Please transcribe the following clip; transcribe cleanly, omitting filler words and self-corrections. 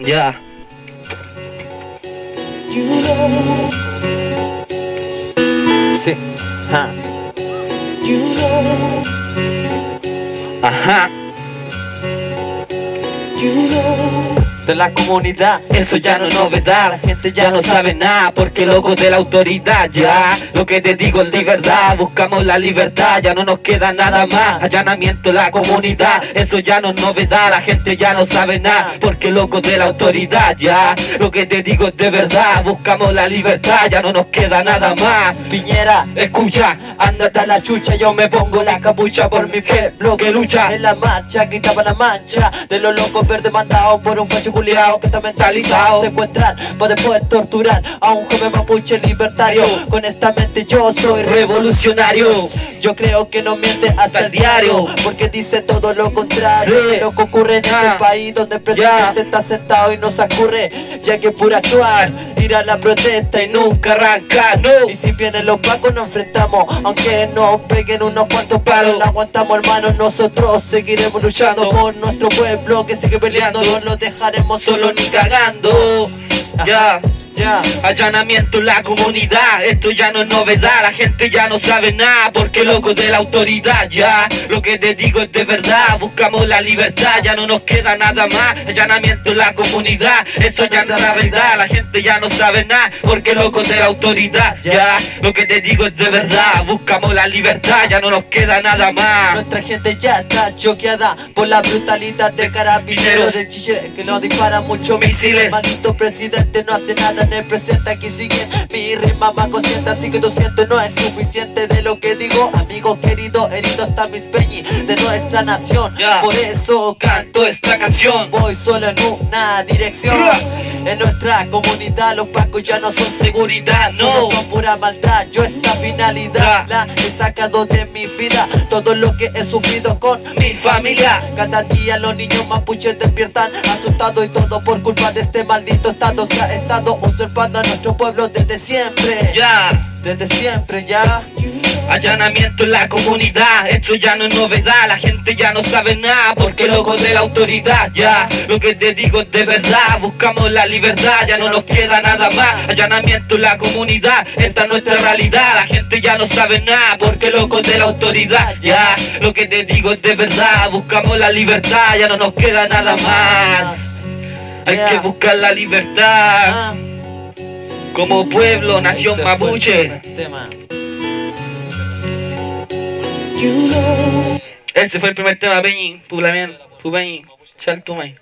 Ya. Sí. Ajá. De la comunidad, Eso ya no es novedad, la gente ya no sabe nada, porque locos de la autoridad, ya. Lo que te digo es de verdad, buscamos la libertad, ya no nos queda nada más. Allanamiento en la comunidad, eso ya no es novedad, la gente ya no sabe nada, porque locos de la autoridad, ya. Lo que te digo es de verdad, buscamos la libertad, ya no nos queda nada más. Piñera, Escucha, ándate a la chucha, yo me pongo la capucha por mi pueblo que lucha en la marcha, quitaba la mancha de los locos verdes mandados por un facho culiao que está mentalizado. Secuestrar para después torturar a un joven mapuche libertario. Con esta mente yo soy revolucionario. Yo creo que no miente hasta el diario, porque dice todo lo contrario de lo que ocurre en este país, donde el presidente está sentado y no se ocurre, ya que por actuar ir a la protesta y nunca arrancar, no. Y si vienen los pacos nos enfrentamos, aunque nos peguen unos cuantos palos, la aguantamos hermanos, nosotros seguiremos luchando por nuestro pueblo que sigue peleando, no lo dejaremos solo ni cagando. ya. Ya. Allanamiento en la comunidad, esto ya no es novedad, la gente ya no sabe nada, porque locos de la autoridad, ya. Lo que te digo es de verdad, buscamos la libertad, ya no nos queda nada más. Allanamiento en la comunidad, esto ya no es novedad, la gente ya no sabe nada, porque locos de la autoridad, ya. Lo que te digo es de verdad, buscamos la libertad, ya no nos queda nada más. Nuestra gente ya está choqueada por la brutalidad de carabineros de Chile, que nos disparan muchos misiles. Maldito presidente no hace nada en el presente, aquí siguen mi rima más consciente, así que tú sientes no es suficiente de lo que digo, amigo querido, herido está mis peñis de nuestra nación, por eso canto esta canción. Voy solo en una dirección, en nuestra comunidad los pacos ya no son seguridad, no son pura maldad, yo esta finalidad la he sacado de mi vida, todo lo que he sufrido con Mi familia, cada día los niños mapuches despiertan asustados, y todo por culpa de este maldito estado que ha estado usurpando a nuestro pueblo desde siempre, ya. desde siempre, ya. Allanamiento en la comunidad, esto ya no es novedad, la gente ya no sabe nada, porque locos de la autoridad, ya. Lo que te digo es de verdad, buscamos la libertad, ya no nos queda nada más. Allanamiento en la comunidad, esta es nuestra realidad, la gente ya no sabe nada, porque locos de la autoridad, ya. Lo que te digo es de verdad, buscamos la libertad, ya no nos queda nada más. Hay que buscar la libertad, como pueblo, nación mapuche. Ese fue el primer tema, Peñi, Pulamien, Pupeñi, Chaltumay.